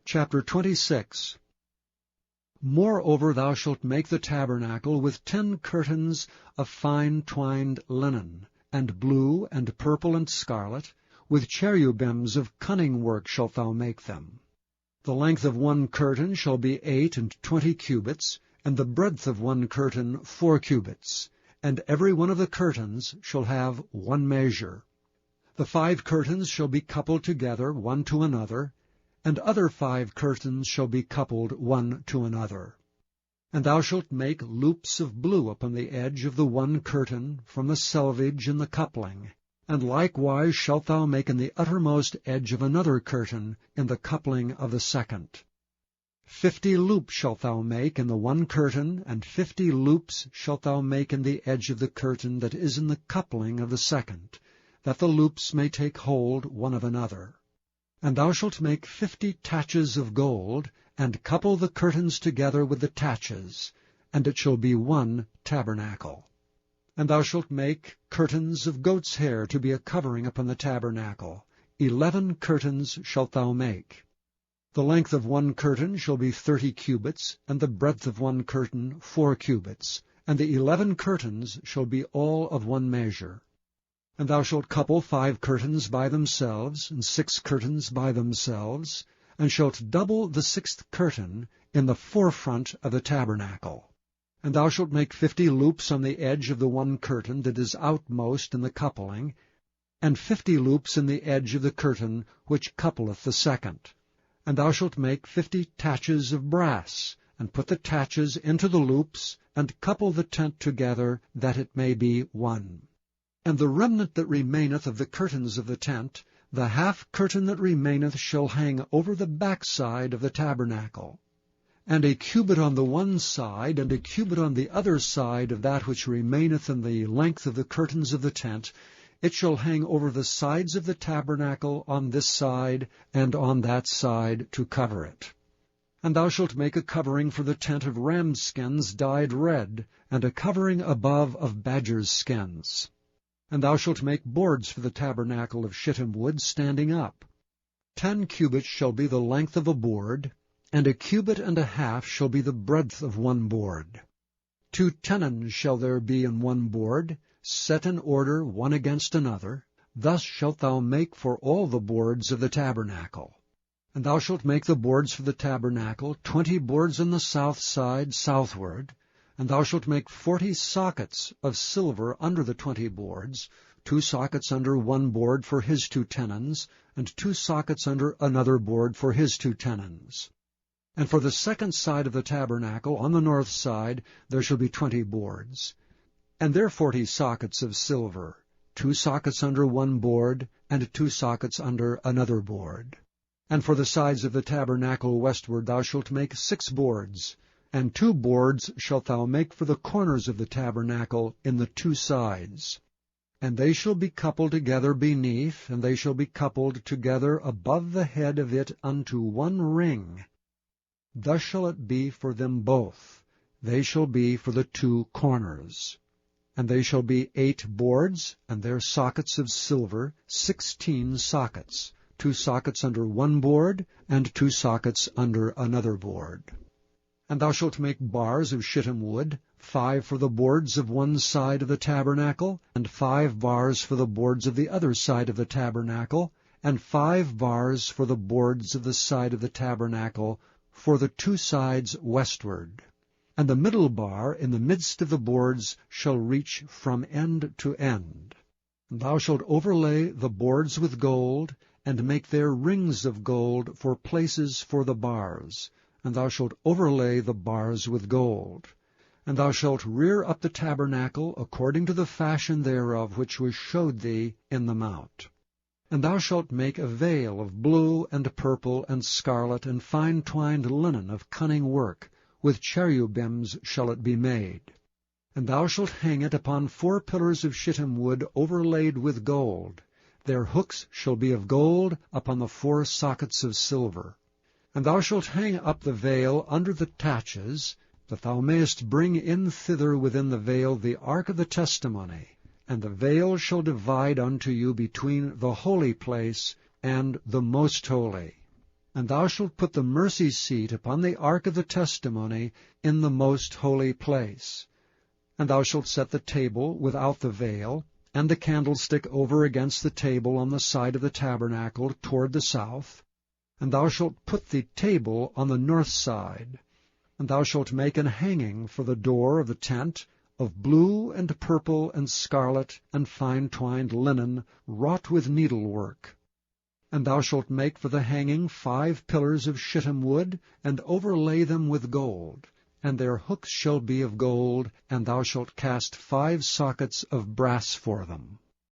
Chapter 26. Moreover thou shalt make the tabernacle with 10 curtains of fine twined linen, and blue, and purple, and scarlet, with cherubims of cunning work shalt thou make them. The length of one curtain shall be 28 cubits, and the breadth of one curtain 4 cubits, and every one of the curtains shall have one measure. The 5 curtains shall be coupled together one to another, and other 5 curtains shall be coupled one to another. And thou shalt make loops of blue upon the edge of the one curtain from the selvage in the coupling, and likewise shalt thou make in the uttermost edge of another curtain in the coupling of the second. 50 loops shalt thou make in the one curtain, and 50 loops shalt thou make in the edge of the curtain that is in the coupling of the second, that the loops may take hold one of another. And thou shalt make 50 taches of gold, and couple the curtains together with the taches, and it shall be one tabernacle. And thou shalt make curtains of goat's hair to be a covering upon the tabernacle. 11 curtains shalt thou make. The length of one curtain shall be 30 cubits, and the breadth of one curtain 4 cubits, and the 11 curtains shall be all of one measure. And thou shalt couple 5 curtains by themselves, and 6 curtains by themselves, and shalt double the 6th curtain in the forefront of the tabernacle. And thou shalt make 50 loops on the edge of the one curtain that is outmost in the coupling, and 50 loops in the edge of the curtain which coupleth the second. And thou shalt make 50 taches of brass, and put the taches into the loops, and couple the tent together, that it may be one. And the remnant that remaineth of the curtains of the tent, the half curtain that remaineth shall hang over the backside of the tabernacle. And a cubit on the one side, and a cubit on the other side of that which remaineth in the length of the curtains of the tent, it shall hang over the sides of the tabernacle on this side and on that side to cover it. And thou shalt make a covering for the tent of ram's skins dyed red, and a covering above of badger's skins. And thou shalt make boards for the tabernacle of shittim wood standing up. 10 cubits shall be the length of a board, and a cubit and a half shall be the breadth of one board. 2 tenons shall there be in one board, set in order one against another. Thus shalt thou make for all the boards of the tabernacle. And thou shalt make the boards for the tabernacle, 20 boards on the south side southward. And thou shalt make 40 sockets of silver under the 20 boards, 2 sockets under one board for his 2 tenons, and 2 sockets under another board for his 2 tenons. And for the second side of the tabernacle, on the north side, there shall be 20 boards. And there 40 sockets of silver, 2 sockets under one board, and 2 sockets under another board. And for the sides of the tabernacle westward thou shalt make 6 boards, and 2 boards shalt thou make for the corners of the tabernacle in the 2 sides. And they shall be coupled together beneath, and they shall be coupled together above the head of it unto one ring. Thus shall it be for them both. They shall be for the 2 corners. And they shall be 8 boards, and their sockets of silver, 16 sockets, 2 sockets under one board, and 2 sockets under another board. And thou shalt make bars of shittim wood, 5 for the boards of one side of the tabernacle, and 5 bars for the boards of the other side of the tabernacle, and 5 bars for the boards of the side of the tabernacle, for the 2 sides westward. And the middle bar in the midst of the boards shall reach from end to end. And thou shalt overlay the boards with gold, and make their rings of gold for places for the bars. And thou shalt overlay the bars with gold. And thou shalt rear up the tabernacle according to the fashion thereof which was showed thee in the mount. And thou shalt make a veil of blue and purple and scarlet and fine twined linen of cunning work, with cherubims shall it be made. And thou shalt hang it upon 4 pillars of shittim wood overlaid with gold. Their hooks shall be of gold upon the 4 sockets of silver. And thou shalt hang up the veil under the taches, that thou mayest bring in thither within the veil the ark of the testimony. And the veil shall divide unto you between the holy place and the most holy. And thou shalt put the mercy seat upon the ark of the testimony in the most holy place. And thou shalt set the table without the veil, and the candlestick over against the table on the side of the tabernacle toward the south. And thou shalt put the table on the north side. And thou shalt make an hanging for the door of the tent, of blue and purple and scarlet and fine-twined linen, wrought with needlework. And thou shalt make for the hanging 5 pillars of shittim wood, and overlay them with gold. And their hooks shall be of gold, and thou shalt cast 5 sockets of brass for them.